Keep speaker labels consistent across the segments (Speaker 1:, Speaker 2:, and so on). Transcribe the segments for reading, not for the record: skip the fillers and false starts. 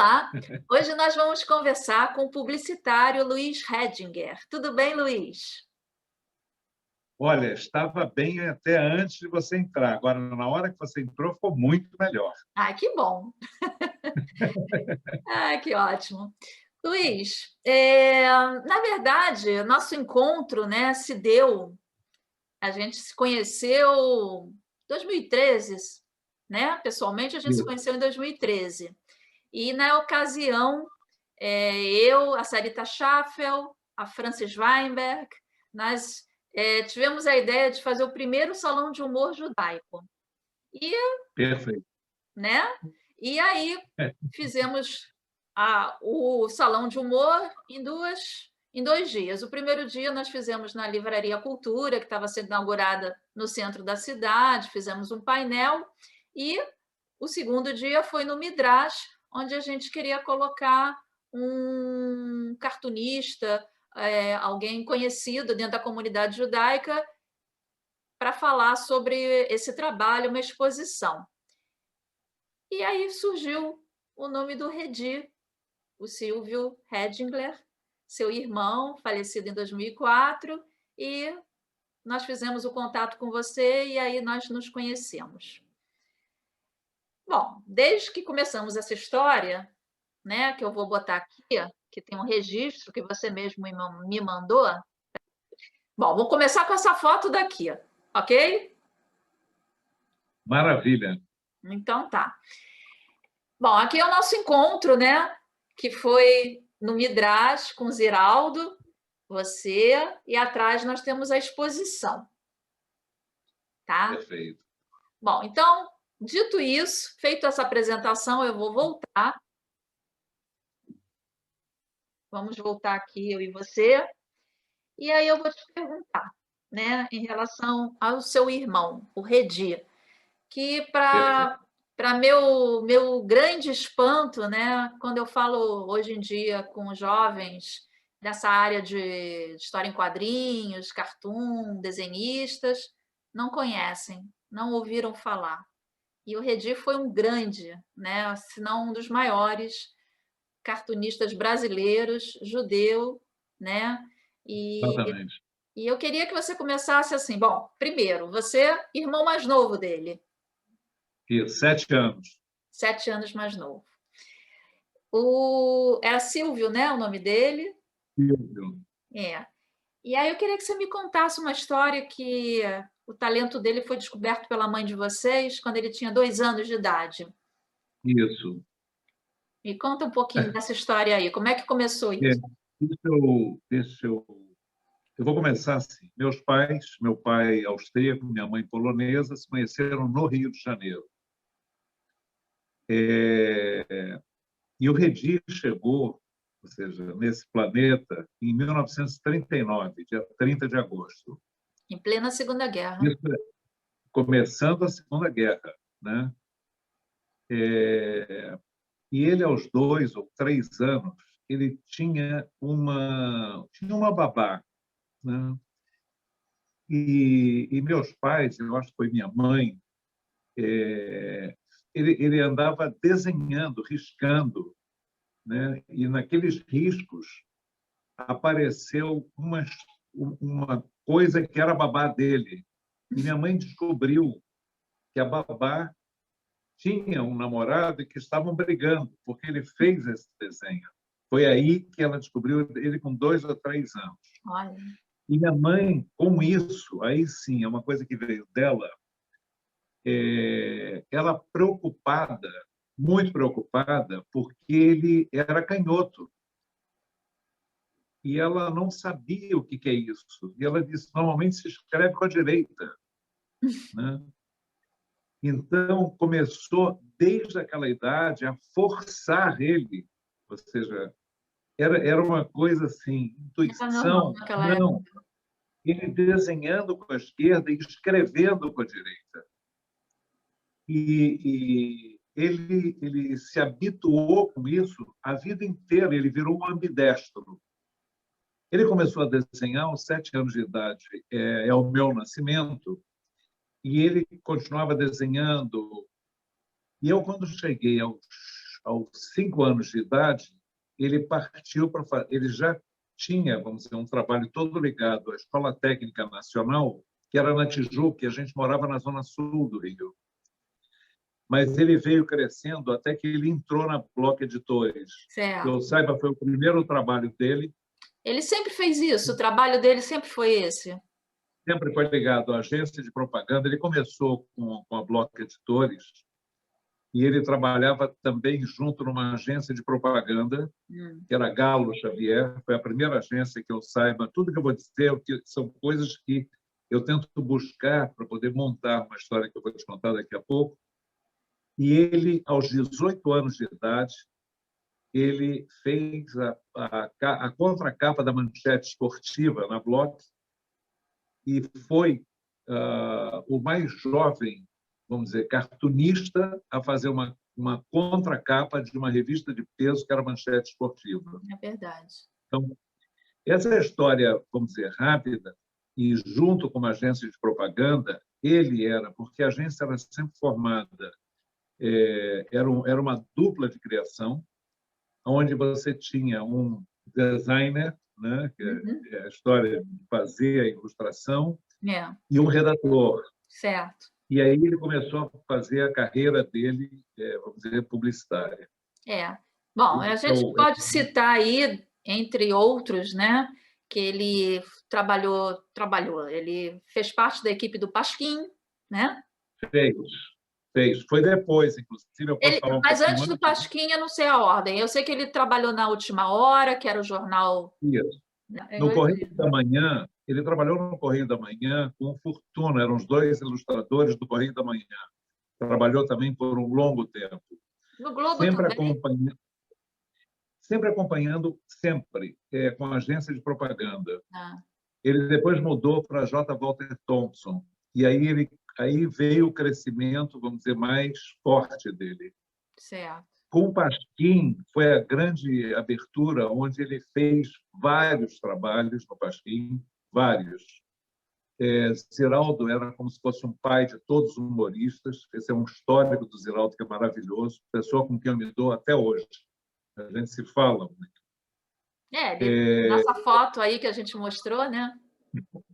Speaker 1: Olá! Hoje nós vamos conversar com o publicitário Luiz Redinger. Tudo bem, Luiz?
Speaker 2: Olha, estava bem até antes de você entrar. Agora, na hora que você entrou, ficou muito melhor.
Speaker 1: Ah, que bom! Ah, que ótimo! Luiz, na verdade, nosso encontro, né, se deu, a gente se conheceu em 2013, né? Pessoalmente, a gente se
Speaker 2: Isso.
Speaker 1: conheceu em 2013. E, na ocasião, eu, a Sarita Schaffel, a Frances Weinberg, nós tivemos a ideia de fazer o primeiro salão de humor judaico. E,
Speaker 2: Perfeito.
Speaker 1: né? E aí
Speaker 2: É,
Speaker 1: fizemos o salão de humor em 2 dias. O primeiro dia nós fizemos na Livraria Cultura, que estava sendo inaugurada no centro da cidade, fizemos um painel, e o segundo dia foi no Midrash, onde a gente queria colocar um cartunista, alguém conhecido dentro da comunidade judaica, para falar sobre esse trabalho, uma exposição. E aí surgiu o nome do Redi, o Silvio Redingler, seu irmão, falecido em 2004, e nós fizemos o contato com você e aí nós nos conhecemos. Bom, desde que começamos essa história, né, que eu vou botar aqui, que tem um registro que você mesmo me mandou. Bom, vou começar com essa foto daqui, ok?
Speaker 2: maravilha.
Speaker 1: Então tá. Bom, aqui é o nosso encontro, né? Que foi no Midrash com Ziraldo, você, e atrás nós temos a exposição, tá?
Speaker 2: Perfeito.
Speaker 1: Bom, então, dito isso, feito essa apresentação, eu vou voltar. Vamos voltar aqui, eu e você. E aí eu vou te perguntar, né, em relação ao seu irmão, o Redi, que
Speaker 2: Perfeito.
Speaker 1: para meu grande espanto, né, quando eu falo hoje em dia com os jovens dessa área de história em quadrinhos, cartoon, desenhistas, não conhecem, não ouviram falar. E o Redi foi um grande, né, se não um dos maiores cartunistas brasileiros, judeu, né? E,
Speaker 2: Exatamente.
Speaker 1: e eu queria que você começasse assim. Bom, primeiro, você, irmão mais novo dele,
Speaker 2: Isso, 7 anos.
Speaker 1: 7 anos mais novo. Era Silvio, né? O nome dele.
Speaker 2: Silvio.
Speaker 1: É. E aí eu queria que você me contasse uma história que o talento dele foi descoberto pela mãe de vocês quando ele tinha 2 anos de idade.
Speaker 2: Isso.
Speaker 1: Me conta um pouquinho dessa história aí. Como é que começou
Speaker 2: É,
Speaker 1: isso?
Speaker 2: eu vou começar assim. Meus pais, meu pai austríaco, minha mãe polonesa, se conheceram no Rio de Janeiro. E o Redi chegou, ou seja, nesse planeta, em 1939, dia 30 de agosto.
Speaker 1: Em plena Segunda Guerra.
Speaker 2: Isso é começando a Segunda Guerra, né? E ele, aos 2 ou 3 anos, ele tinha uma babá, né? E meus pais, eu acho que foi minha mãe, ele andava desenhando, riscando, né? E naqueles riscos apareceu uma coisa que era a babá dele. E minha mãe descobriu que a babá tinha um namorado e que estavam brigando, porque ele fez esse desenho. Foi aí que ela descobriu ele com 2 ou 3 anos.
Speaker 1: Olha.
Speaker 2: E minha mãe, com isso, aí sim, é uma coisa que veio dela, ela preocupada, muito preocupada, porque ele era canhoto. E ela não sabia o que é isso. E ela disse, normalmente se escreve com a direita, né? Então, começou, desde aquela idade, a forçar ele, ou seja, era uma coisa assim,
Speaker 1: Era normal
Speaker 2: intuição,
Speaker 1: naquela época.
Speaker 2: não, ele desenhando com a esquerda e escrevendo com a direita. E ele se habituou com isso a vida inteira, ele virou um ambidestro. Ele começou a desenhar aos 7 anos de idade, é o meu nascimento, e ele continuava desenhando. E eu, quando cheguei aos aos 5 anos de idade, ele partiu para... Ele já tinha, vamos dizer, um trabalho todo ligado à Escola Técnica Nacional, que era na Tijuca, e a gente morava na zona sul do Rio. Mas ele veio crescendo até que ele entrou na Bloch Editores. Que
Speaker 1: Certo.
Speaker 2: eu saiba, foi o primeiro trabalho dele.
Speaker 1: Ele sempre fez isso, o trabalho dele sempre foi esse.
Speaker 2: Sempre foi ligado à agência de propaganda. Ele começou com a Bloch Editores e ele trabalhava também junto numa agência de propaganda, que era Galo Xavier. Foi a primeira agência que eu saiba. Tudo que eu vou dizer são coisas que eu tento buscar para poder montar uma história que eu vou te contar daqui a pouco. E ele, aos 18 anos de idade, ele fez a contracapa da manchete esportiva na Bloch e foi o mais jovem, vamos dizer, cartunista a fazer uma contracapa de uma revista de peso que era Manchete Esportiva.
Speaker 1: É verdade.
Speaker 2: Então, essa é a história, vamos dizer, rápida, e junto com uma agência de propaganda, ele era, porque a agência era sempre formada, era uma dupla de criação, onde você tinha um designer, né, que é a história de fazer a ilustração, e um redator.
Speaker 1: Certo.
Speaker 2: E aí ele começou a fazer a carreira dele, vamos dizer, publicitária.
Speaker 1: Bom, a gente pode citar aí, entre outros, né, que ele trabalhou, ele fez parte da equipe do Pasquim, né?
Speaker 2: Fez. Foi depois, inclusive, eu posso falar um
Speaker 1: mas
Speaker 2: pouquinho
Speaker 1: antes do Pasquim, eu não sei a ordem. Eu sei que ele trabalhou na Última Hora, que era o jornal...
Speaker 2: Isso. No Correio da Manhã, ele trabalhou no Correio da Manhã com o Fortuna, eram os 2 ilustradores do Correio da Manhã. Trabalhou também por um longo tempo.
Speaker 1: No Globo
Speaker 2: sempre
Speaker 1: também?
Speaker 2: Sempre acompanhando, com a agência de propaganda. Ele depois mudou para J. Walter Thompson, e aí veio o crescimento, vamos dizer, mais forte dele.
Speaker 1: Certo.
Speaker 2: Com o Pasquim, foi a grande abertura, onde ele fez vários trabalhos no Pasquim, vários. Ziraldo era como se fosse um pai de todos os humoristas. Esse é um histórico do Ziraldo que é maravilhoso, pessoa com quem eu me dou até hoje. A gente se fala muito.
Speaker 1: Nossa foto aí que a gente mostrou, né?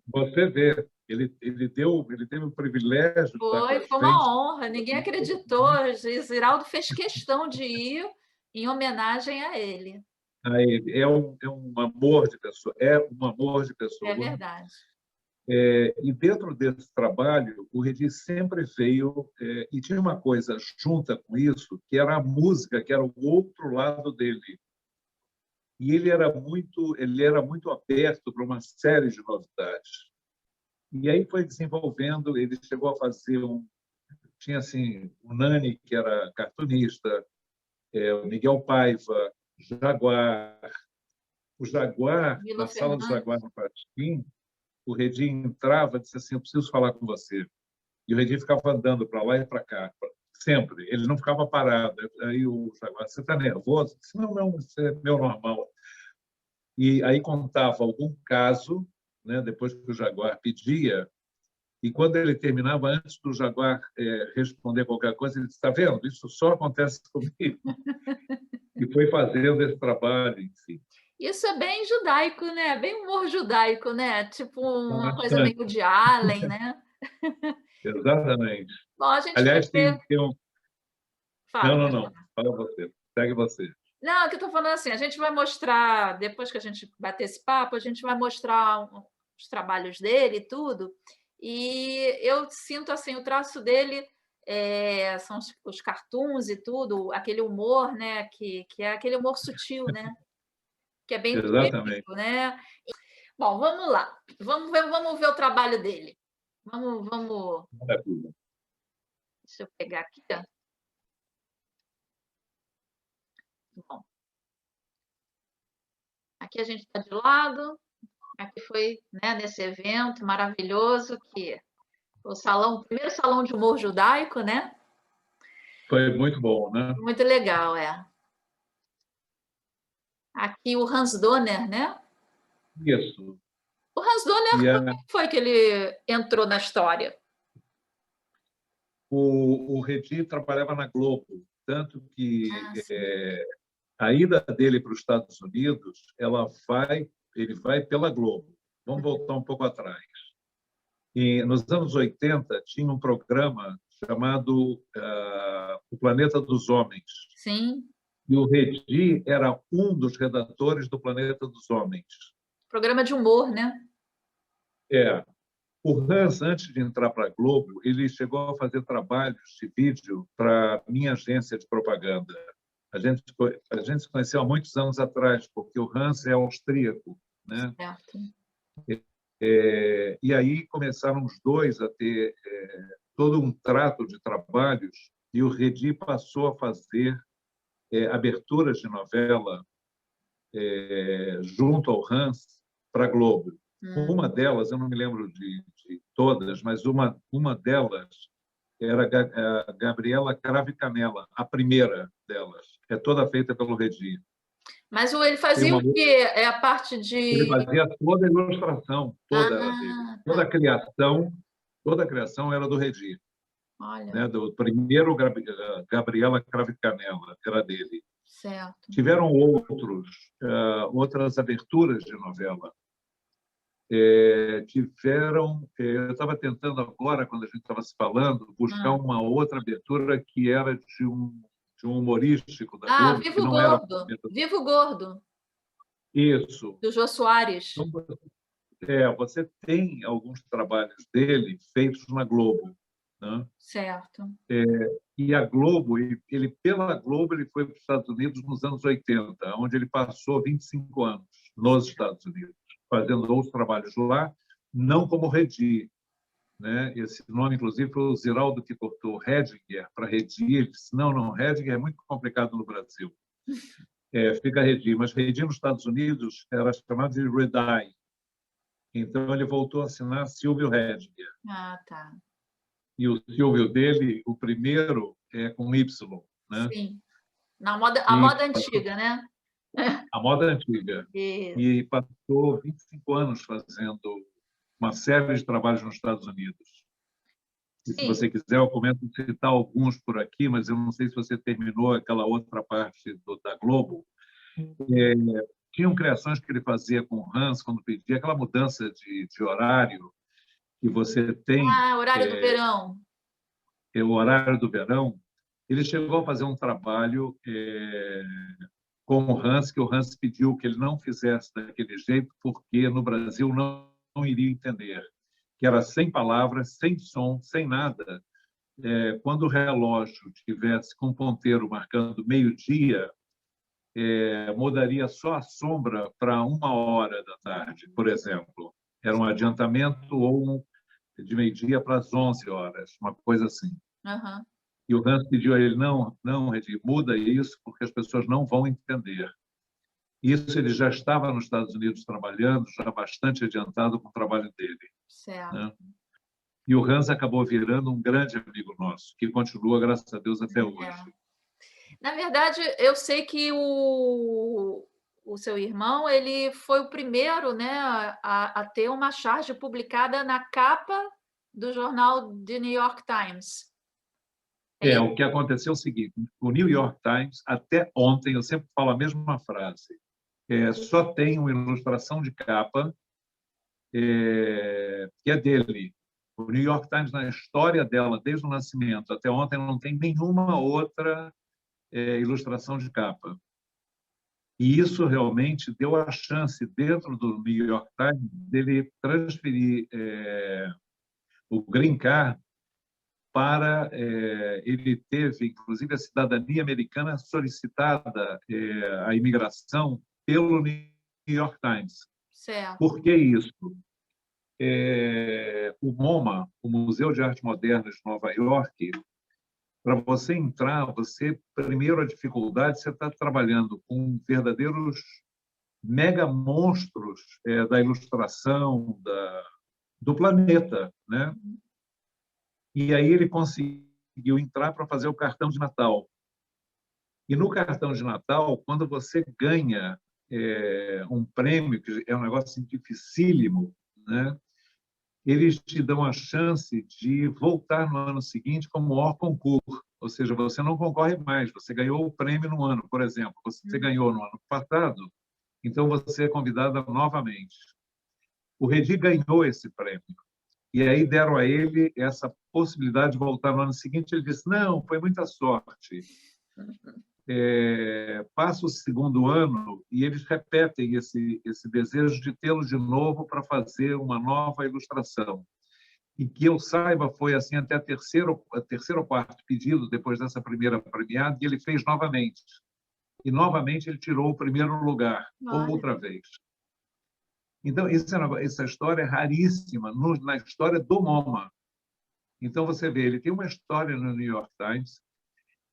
Speaker 2: Você vê, ele teve o privilégio de estar com a gente.
Speaker 1: Foi uma honra, ninguém acreditou. Ziraldo fez questão de ir em homenagem a ele.
Speaker 2: É um amor de pessoa, é um amor de pessoa.
Speaker 1: É verdade.
Speaker 2: E dentro desse trabalho, o Redi sempre veio, e tinha uma coisa junta com isso, que era a música, que era o outro lado dele. E ele era muito aberto para uma série de novidades. E aí foi desenvolvendo, ele chegou a fazer tinha assim, o Nani, que era cartunista, o Miguel Paiva, Jaguar. O Jaguar, na sala do Jaguar no Pasquim, o Redi entrava e disse assim: eu preciso falar com você. E o Redi ficava andando para lá e para cá, sempre. Ele não ficava parado. Aí o Jaguar: você está nervoso? Eu disse: não, isso é meu normal. E aí contava algum caso, né, depois que o Jaguar pedia, e quando ele terminava, antes do Jaguar responder qualquer coisa, ele disse: está vendo? Isso só acontece comigo. E foi fazendo esse trabalho, enfim.
Speaker 1: Isso é bem judaico, né? Bem humor judaico, né? Tipo uma coisa meio de Allen, né?
Speaker 2: Exatamente.
Speaker 1: Bom, a gente
Speaker 2: Aliás,
Speaker 1: vai ter...
Speaker 2: tem um...
Speaker 1: Fala,
Speaker 2: Não. Fala você. Segue você.
Speaker 1: Não, que eu estou falando assim, a gente vai mostrar, depois que a gente bater esse papo, a gente vai mostrar os trabalhos dele e tudo, e eu sinto assim, o traço dele são os cartoons e tudo, aquele humor, né, que é aquele humor sutil, né, que é bem típico, né? Bom, vamos lá, vamos ver o trabalho dele. Vamos... Deixa eu pegar aqui, ó. Bom, aqui a gente está de lado, aqui foi, né, nesse evento maravilhoso que o primeiro salão de humor judaico, né?
Speaker 2: Foi muito bom, né?
Speaker 1: Muito legal, Aqui o Hans Donner, né?
Speaker 2: Isso.
Speaker 1: O Hans Donner, como foi que ele entrou na história?
Speaker 2: O Redi trabalhava na Globo tanto que
Speaker 1: Ah, sim.
Speaker 2: a ida dele para os Estados Unidos, ele vai pela Globo. Vamos voltar um pouco atrás. E nos anos 80 tinha um programa chamado O Planeta dos Homens.
Speaker 1: Sim.
Speaker 2: E o Redi era um dos redatores do Planeta dos Homens.
Speaker 1: Programa de humor, né?
Speaker 2: É. O Hans, antes de entrar para a Globo, ele chegou a fazer trabalhos de vídeo para minha agência de propaganda. A gente se conheceu há muitos anos atrás, porque o Hans é austríaco, né?
Speaker 1: Certo.
Speaker 2: E aí começaram os dois a ter todo um trato de trabalhos, e o Redi passou a fazer aberturas de novela junto ao Hans para a Globo. Uma delas, eu não me lembro de todas, mas uma delas era a Gabriela Cravo e Canela, a primeira delas. É toda feita pelo Redi.
Speaker 1: Mas ele
Speaker 2: Tem
Speaker 1: fazia
Speaker 2: uma
Speaker 1: o quê? É a parte
Speaker 2: Ele
Speaker 1: de...
Speaker 2: fazia toda a ilustração, toda era dele.
Speaker 1: Ah,
Speaker 2: Toda
Speaker 1: tá.
Speaker 2: a criação era do Redi,
Speaker 1: Olha,
Speaker 2: né? Do primeiro Gabriela Cravo e Canela era dele.
Speaker 1: certo.
Speaker 2: Tiveram outras aberturas de novela. Eu estava tentando agora, quando a gente estava se falando, buscar uma outra abertura que era de um humorístico da
Speaker 1: Ah,
Speaker 2: Globo, que
Speaker 1: Vivo
Speaker 2: não era
Speaker 1: Gordo. Vivo Gordo,
Speaker 2: isso.
Speaker 1: do Jô Soares.
Speaker 2: Então, você tem alguns trabalhos dele feitos na Globo, né?
Speaker 1: Certo.
Speaker 2: E a Globo, pela Globo, ele foi para os Estados Unidos nos anos 80, onde ele passou 25 anos nos Estados Unidos, fazendo outros trabalhos lá, não como Redi, né? Esse nome, inclusive, foi o Ziraldo que cortou Redinger para Redi. Ele disse, não, Redinger é muito complicado no Brasil. Fica Redi. Mas Redi nos Estados Unidos era chamado de Redi. Então, ele voltou a assinar Silvio Redinger.
Speaker 1: Ah, tá.
Speaker 2: E o Silvio dele, o primeiro, é com Y, né?
Speaker 1: Sim. A
Speaker 2: E
Speaker 1: moda antiga, né?
Speaker 2: a moda antiga.
Speaker 1: Isso.
Speaker 2: E passou 25 anos fazendo uma série de trabalhos nos Estados Unidos. E se
Speaker 1: Sim.
Speaker 2: você quiser, eu começo a citar alguns por aqui, mas eu não sei se você terminou aquela outra parte da Globo. Tinham criações que ele fazia com o Hans, quando pedia aquela mudança de horário que você tem,
Speaker 1: Ah, horário do verão.
Speaker 2: o horário do verão. Ele chegou a fazer um trabalho com o Hans, que o Hans pediu que ele não fizesse daquele jeito, porque no Brasil não iria entender, que era sem palavras, sem som, sem nada. Quando o relógio tivesse com o ponteiro marcando meio-dia, mudaria só a sombra para 1 hora da tarde, por exemplo. Era um adiantamento ou de meio-dia para as 11 horas, uma coisa assim.
Speaker 1: Uhum.
Speaker 2: E o Hans pediu a ele, não, Redi, muda isso, porque as pessoas não vão entender. Isso ele já estava nos Estados Unidos trabalhando, já bastante adiantado com o trabalho dele,
Speaker 1: Certo.
Speaker 2: né? E o Hans acabou virando um grande amigo nosso, que continua, graças a Deus, até hoje.
Speaker 1: Na verdade, eu sei que o seu irmão, ele foi o primeiro, né, a ter uma charge publicada na capa do jornal The New York Times.
Speaker 2: O que aconteceu é o seguinte, o New York Times, até ontem, eu sempre falo a mesma frase, só tem uma ilustração de capa que é dele. O New York Times, na história dela, desde o nascimento até ontem, não tem nenhuma outra ilustração de capa. E isso realmente deu a chance, dentro do New York Times, dele transferir o Green Card para... ele teve, inclusive, a cidadania americana solicitada à imigração pelo New York Times.
Speaker 1: Certo.
Speaker 2: Por que isso? O MoMA, o Museu de Arte Moderna de Nova York, para você entrar, primeiro, a dificuldade, você está trabalhando com verdadeiros mega monstros da ilustração do planeta, né? E aí ele conseguiu entrar para fazer o cartão de Natal. E no cartão de Natal, quando você ganha um prêmio, que é um negócio assim, dificílimo, né? Eles te dão a chance de voltar no ano seguinte como hors concours. ou seja, você não concorre mais, você ganhou o prêmio no ano, por exemplo, você ganhou no ano passado, então você é convidada novamente. O Redi ganhou esse prêmio, e aí deram a ele essa possibilidade de voltar no ano seguinte. Ele disse: não, foi muita sorte. Passa o segundo ano e eles repetem esse desejo de tê-lo de novo para fazer uma nova ilustração. E que eu saiba, foi assim até a terceiro ou quarto pedido, depois dessa primeira premiada, e ele fez novamente. E novamente ele tirou o primeiro lugar, outra vez. Então, essa história é raríssima na história do MoMA. Então, você vê, ele tem uma história no New York Times,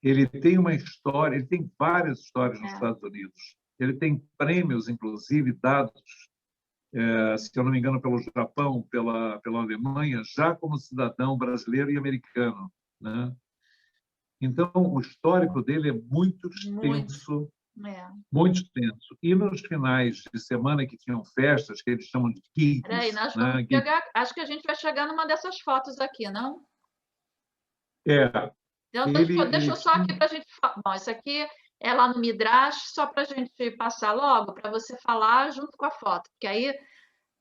Speaker 2: ele tem uma história, ele tem várias histórias nos Estados Unidos. Ele tem prêmios, inclusive, dados, se eu não me engano, pelo Japão, pela Alemanha, já como cidadão brasileiro e americano, né? Então, o histórico dele é muito extenso, muito extenso. E nos finais de semana que tinham festas, que eles chamam de gigs...
Speaker 1: Peraí, nós vamos chegar, acho que a gente vai chegar numa dessas fotos aqui, não? Então, deixa eu só aqui para a gente falar. Bom, isso aqui é lá no Midrash, só para a gente passar logo, para você falar junto com a foto, porque aí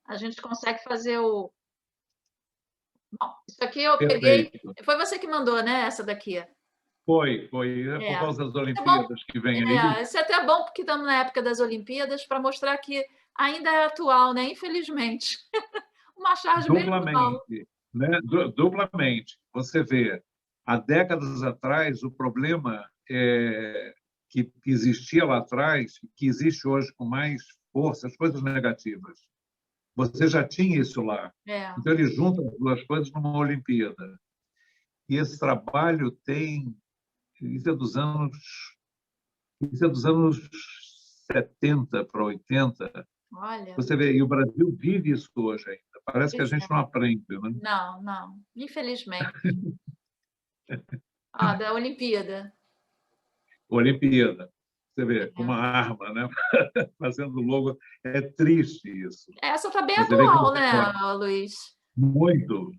Speaker 1: a gente consegue fazer o... Bom, isso aqui eu peguei... Foi você que mandou, né, essa daqui?
Speaker 2: Foi. Por causa das Olimpíadas que vem aí.
Speaker 1: Isso é até bom, porque estamos na época das Olimpíadas, para mostrar que ainda é atual, né? Infelizmente. Uma charge bem atual.
Speaker 2: Né? Duplamente. Você vê, há décadas atrás, o problema que existia lá atrás, que existe hoje com mais força, as coisas negativas. Você já tinha isso lá. Então, ele junta as duas coisas numa Olimpíada. E esse trabalho tem... Isso é dos anos 70 para 80.
Speaker 1: Olha.
Speaker 2: Você vê, e o Brasil vive isso hoje ainda. Parece que a gente não aprende, né?
Speaker 1: Não. Infelizmente. Da Olimpíada.
Speaker 2: Olimpíada. Você vê, com uma arma, né? Fazendo logo. É triste isso.
Speaker 1: Essa está bem atual, né, Luiz?
Speaker 2: Muito.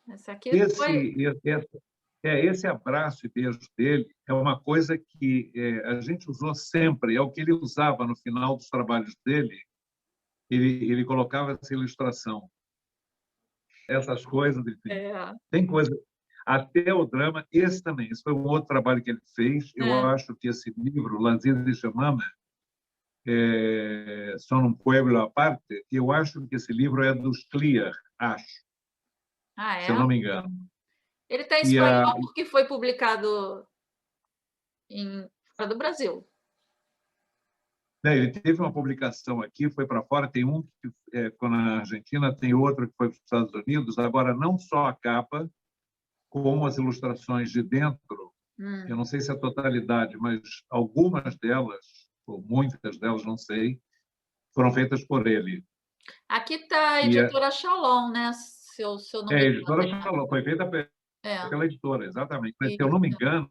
Speaker 1: Essa aqui
Speaker 2: esse abraço e beijo dele é uma coisa que a gente usou sempre, é o que ele usava no final dos trabalhos dele. Ele colocava essa ilustração. Essas coisas, tem coisa... Até o drama, esse também. Esse foi um outro trabalho que ele fez. Eu acho que esse livro, Lazir de Chamama, Son un pueblo aparte, eu acho que esse livro é dos Clear, acho. Se eu não me engano.
Speaker 1: Ele está em espanhol porque foi publicado fora do Brasil.
Speaker 2: Ele teve uma publicação aqui, foi para fora, tem um que foi na Argentina, tem outro que foi para os Estados Unidos. Agora, não só a capa, como as ilustrações de dentro, eu não sei se é a totalidade, mas algumas delas, ou muitas delas, não sei, foram feitas por ele.
Speaker 1: Aqui está a editora Shalom, né? Se eu não me engano.
Speaker 2: A editora Shalom, foi feita pela editora, exatamente. Mas, se eu não me engano,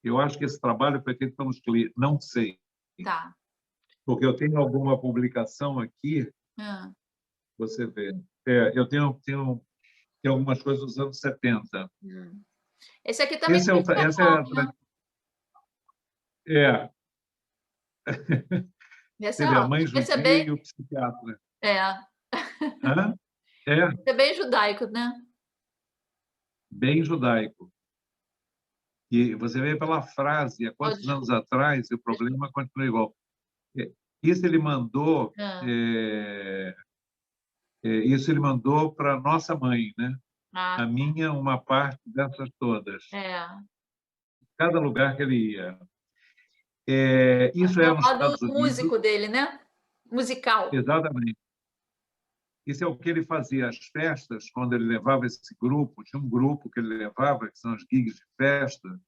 Speaker 2: eu acho que esse trabalho foi feito pelos clientes, não sei.
Speaker 1: Tá.
Speaker 2: Porque eu tenho alguma publicação aqui, você vê. Eu tenho algumas coisas dos anos 70.
Speaker 1: Esse aqui também
Speaker 2: essa
Speaker 1: Esse
Speaker 2: a mãe judia e o psiquiatra.
Speaker 1: É bem judaico, né?
Speaker 2: Bem judaico. E você vê pela frase, há quantos anos atrás, e o problema continua igual. Isso ele mandou... isso ele mandou para nossa mãe, né? A minha, uma parte dessas todas. Cada lugar que ele ia. Isso é nos Estados Unidos.
Speaker 1: Músico dele, né? Musical.
Speaker 2: Exatamente. Isso é o que ele fazia. As festas, quando ele levava esse grupo, tinha um grupo que ele levava, que são os gigs de festa,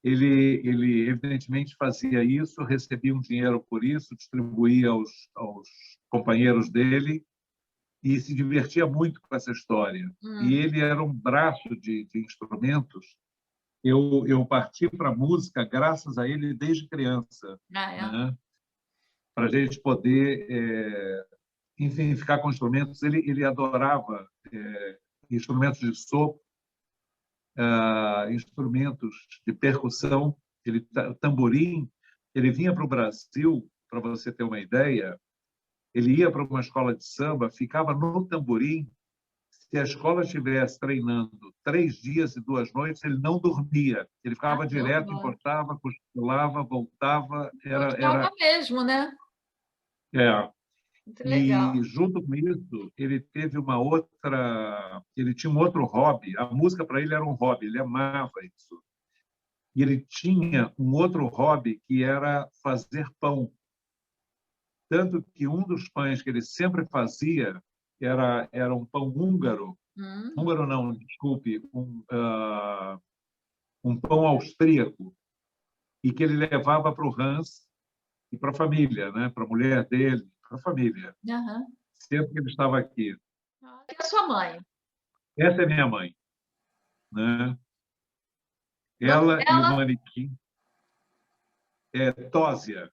Speaker 2: ele evidentemente fazia isso, recebia um dinheiro por isso, distribuía aos companheiros dele, e se divertia muito com essa história. E ele era um braço de instrumentos. Eu parti para a música graças a ele desde criança, né? Para a gente poder, enfim, ficar com instrumentos. Ele adorava instrumentos de sopro, instrumentos de percussão, tamborim. Ele vinha para o Brasil, para você ter uma ideia, ele ia para uma escola de samba, ficava no tamborim. Se a escola estivesse treinando 3 dias e 2 noites, ele não dormia. Ele ficava direto,
Speaker 1: Caramba!
Speaker 2: encostava, costurava, voltava.
Speaker 1: Gostava mesmo, né?
Speaker 2: É.
Speaker 1: Muito
Speaker 2: E,
Speaker 1: legal.
Speaker 2: junto com isso, ele tinha um outro hobby. A música, para ele, era um hobby, ele amava isso. E ele tinha um outro hobby, que era fazer pão. Tanto que um dos pães que ele sempre fazia era um pão húngaro.
Speaker 1: Hum,
Speaker 2: Húngaro não, desculpe, um pão austríaco, e que ele levava para o Hans e para a família, né? Para a mulher dele, para a família,
Speaker 1: aham.
Speaker 2: sempre que ele estava aqui.
Speaker 1: E a sua mãe?
Speaker 2: Essa é minha mãe, né?
Speaker 1: O nome
Speaker 2: Ela e o
Speaker 1: dela?
Speaker 2: manequim é Tosia,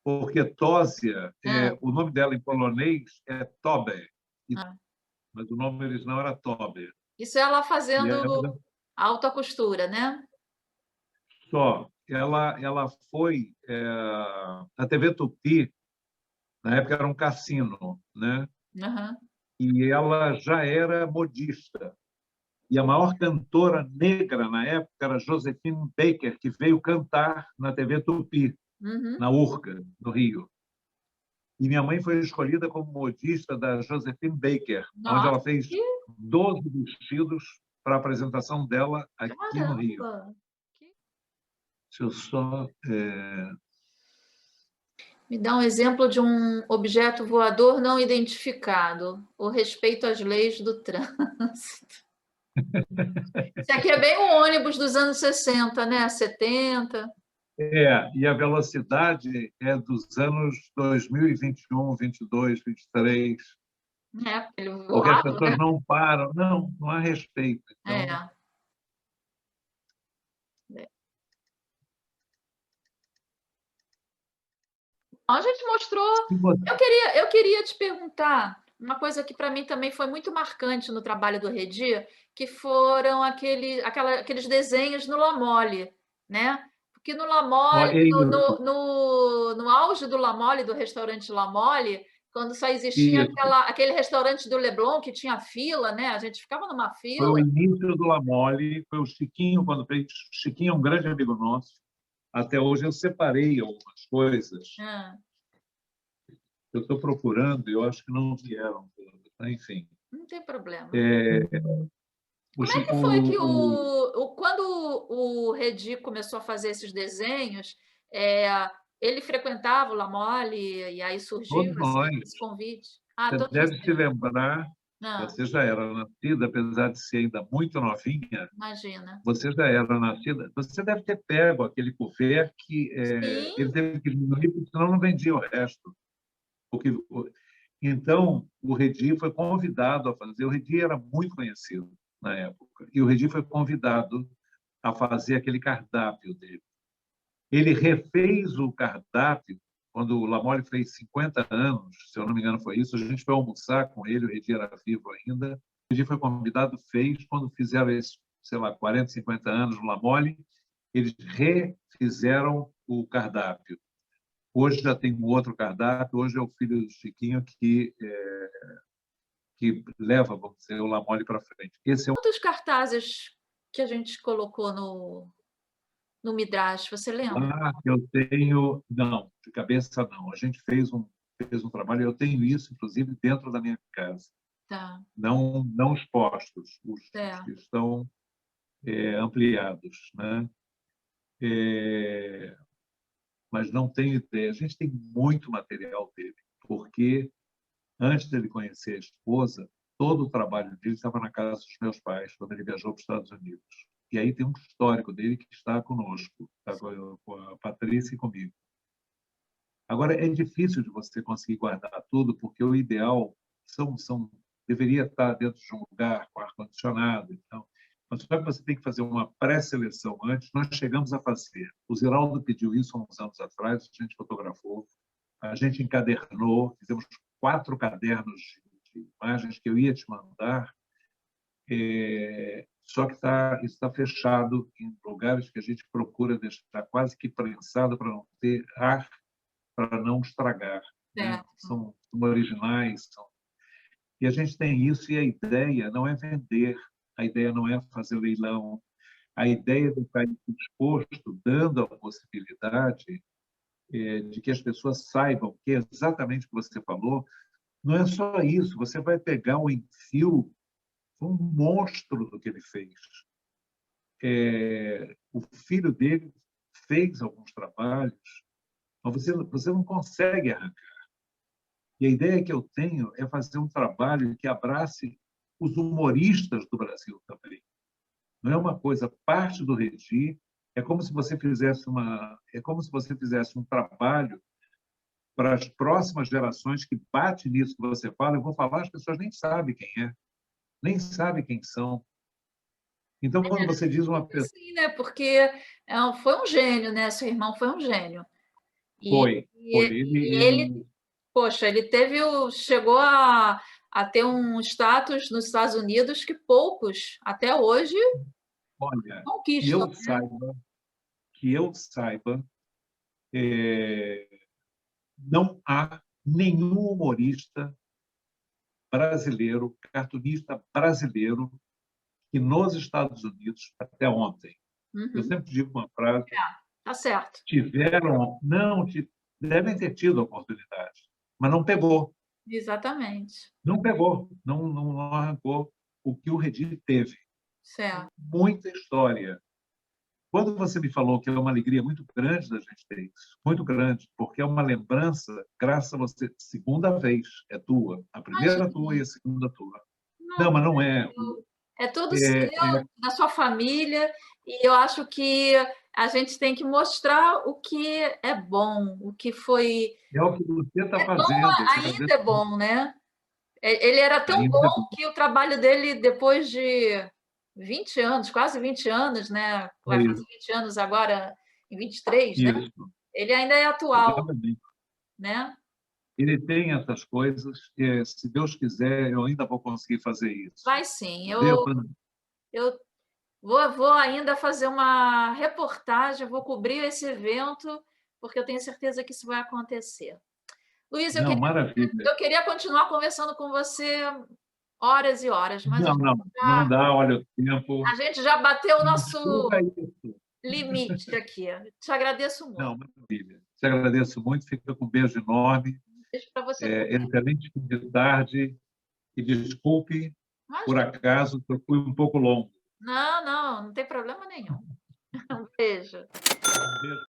Speaker 2: porque Tosia,
Speaker 1: Ah,
Speaker 2: o nome dela em polonês é Tobe,
Speaker 1: ah.
Speaker 2: mas o nome original era Tobe.
Speaker 1: Isso ela
Speaker 2: E
Speaker 1: fazendo
Speaker 2: ela
Speaker 1: alta costura, né?
Speaker 2: ela foi na TV Tupi, na época era um cassino, né?
Speaker 1: Aham.
Speaker 2: E ela já era modista. E a maior cantora negra na época era Josephine Baker, que veio cantar na TV Tupi,
Speaker 1: Uhum.
Speaker 2: na Urca, no Rio. E minha mãe foi escolhida como modista da Josephine Baker, onde ela
Speaker 1: Nossa,
Speaker 2: fez
Speaker 1: que
Speaker 2: 12 vestidos para a apresentação dela aqui no Rio.
Speaker 1: caramba! Que-
Speaker 2: Deixa eu só.
Speaker 1: Me dá um exemplo de um objeto voador não identificado. O respeito às leis do trânsito. Isso aqui é bem um ônibus dos anos 60, né? 70.
Speaker 2: E a velocidade é dos anos 2021, 22, 23,
Speaker 1: É, ele
Speaker 2: porque as
Speaker 1: voava,
Speaker 2: pessoas
Speaker 1: né?
Speaker 2: não param. Não, não há respeito. Então,
Speaker 1: É. A gente mostrou.
Speaker 2: se você...
Speaker 1: Eu queria te perguntar uma coisa que para mim também foi muito marcante no trabalho do Redi, que foram aqueles desenhos no La Mole, né? Porque no La
Speaker 2: Ó,
Speaker 1: Mole,
Speaker 2: é isso,
Speaker 1: no auge do La Mole, do restaurante La Mole, quando só existia
Speaker 2: isso.
Speaker 1: aquele restaurante do Leblon que tinha fila, né? A gente ficava numa
Speaker 2: Foi o
Speaker 1: fila.
Speaker 2: início do La Mole, foi o Chiquinho, quando fez. Chiquinho é um grande amigo nosso. Até hoje eu separei algumas coisas.
Speaker 1: Ah,
Speaker 2: Eu estou procurando e eu acho que não vieram todas. Enfim,
Speaker 1: não tem problema.
Speaker 2: é, o,
Speaker 1: Como é
Speaker 2: Chi-
Speaker 1: que foi que
Speaker 2: o,
Speaker 1: quando o Redi começou a fazer esses desenhos, é, ele frequentava o La Mole e aí surgiu
Speaker 2: todos nós,
Speaker 1: esse convite? Ah,
Speaker 2: você
Speaker 1: todos
Speaker 2: deve se
Speaker 1: vocês.
Speaker 2: lembrar,
Speaker 1: Não,
Speaker 2: você já era nascida, apesar de ser ainda muito novinha,
Speaker 1: imagina.
Speaker 2: você já era nascida, você deve ter pego aquele couvert que ele
Speaker 1: Sim.
Speaker 2: teve que diminuir, porque senão não vendia o resto. Porque, então, o Redi foi convidado a fazer. O Redi era muito conhecido na época, e o Redi foi convidado a fazer aquele cardápio dele. Ele refez o cardápio quando o Lamole fez 50 anos, se eu não me engano foi isso. A gente foi almoçar com ele, o Redi era vivo ainda. O Redi foi convidado, fez. Quando fizeram esses, sei lá, 40, 50 anos no Lamole, eles refizeram o cardápio. Hoje já tem um outro cardápio. Hoje é o filho do Chiquinho que leva, vamos dizer, o Lamole para frente. Esse é
Speaker 1: Quantos cartazes que a gente colocou no Midrash, você lembra?
Speaker 2: lá que eu tenho, não, de cabeça não. A gente fez um trabalho, eu tenho isso, inclusive, dentro da minha casa.
Speaker 1: Tá,
Speaker 2: Não expostos, os
Speaker 1: é.
Speaker 2: que estão ampliados, né? É, mas não tenho ideia. A gente tem muito material dele, porque antes dele conhecer a esposa, todo o trabalho dele estava na casa dos meus pais, quando ele viajou para os Estados Unidos. E aí tem um histórico dele que está conosco, está com a Patrícia e comigo. Agora, é difícil de você conseguir guardar tudo, porque o ideal deveria estar dentro de um lugar com ar-condicionado. Então, mas só que você tem que fazer uma pré-seleção antes. Nós chegamos a fazer. O Ziraldo pediu isso há uns anos atrás, a gente fotografou, a gente encadernou, fizemos 4 cadernos de imagens que eu ia te mandar, Só que está fechado em lugares que a gente procura deixar quase que prensado para não ter ar, para não estragar, né?
Speaker 1: Certo.
Speaker 2: São originais. E a gente tem isso, e a ideia não é vender, a ideia não é fazer leilão, a ideia de estar exposto, dando a possibilidade de que as pessoas saibam que é exatamente o que você falou. Não é só isso, você vai pegar o Enfio, foi um monstro do que ele fez. O filho dele fez alguns trabalhos, mas você não consegue arrancar. E a ideia que eu tenho é fazer um trabalho que abrace os humoristas do Brasil também. Não é uma coisa parte do Regi, é como se você fizesse um trabalho para as próximas gerações que bate nisso que você fala. Eu vou falar, as pessoas nem sabem quem é, nem sabem quem são. Então, quando você diz uma pessoa...
Speaker 1: Sim, né? Porque foi um gênio, né? Seu irmão foi um gênio. E,
Speaker 2: Foi.
Speaker 1: e ele, poxa, ele chegou a ter um status nos Estados Unidos que poucos, até hoje,
Speaker 2: Olha,
Speaker 1: conquistam, né?
Speaker 2: que eu saiba, não há nenhum humorista brasileiro, cartunista brasileiro, que nos Estados Unidos, até ontem, eu
Speaker 1: Uhum.
Speaker 2: sempre digo uma frase,
Speaker 1: Tá certo.
Speaker 2: devem ter tido a oportunidade, mas não pegou.
Speaker 1: Exatamente.
Speaker 2: Não pegou, não arrancou o que o Redi teve.
Speaker 1: Certo.
Speaker 2: Muita história. Quando você me falou que é uma alegria muito grande da gente ter isso, muito grande, porque é uma lembrança, graças a você, segunda vez é tua, a primeira tua e a segunda tua.
Speaker 1: Não,
Speaker 2: Não, mas não é.
Speaker 1: é tudo seu,
Speaker 2: É,
Speaker 1: da sua família, e eu acho que a gente tem que mostrar o que é bom, o que foi.
Speaker 2: é o que você está
Speaker 1: É bom,
Speaker 2: fazendo. Eu te
Speaker 1: ainda
Speaker 2: agradeço.
Speaker 1: é bom, né? Ele era tão
Speaker 2: Ainda é
Speaker 1: bom
Speaker 2: bom.
Speaker 1: que o trabalho dele, depois de 20 anos, quase 20 anos, né? Vai
Speaker 2: É
Speaker 1: fazer 20 anos agora, em 23, né?
Speaker 2: isso,
Speaker 1: Ele ainda é atual,
Speaker 2: exatamente.
Speaker 1: né?
Speaker 2: Ele tem essas coisas, que, se Deus quiser, eu ainda vou conseguir fazer isso.
Speaker 1: Vai sim.
Speaker 2: Devo,
Speaker 1: Eu vou ainda fazer uma reportagem, vou cobrir esse evento, porque eu tenho certeza que isso vai acontecer. Luiz,
Speaker 2: não, maravilha.
Speaker 1: eu queria continuar conversando com você horas e horas, mas
Speaker 2: Não dá, olha o tempo.
Speaker 1: a gente já bateu o nosso
Speaker 2: Desculpa isso.
Speaker 1: limite aqui. Te agradeço muito.
Speaker 2: Não, maravilha. Te agradeço muito, fica com um beijo enorme.
Speaker 1: Beijo para você também.
Speaker 2: Excelente fim de tarde e desculpe, por
Speaker 1: Imagina.
Speaker 2: acaso, que eu fui um pouco longo.
Speaker 1: Não, não, não tem problema nenhum. Um beijo.
Speaker 2: Um beijo.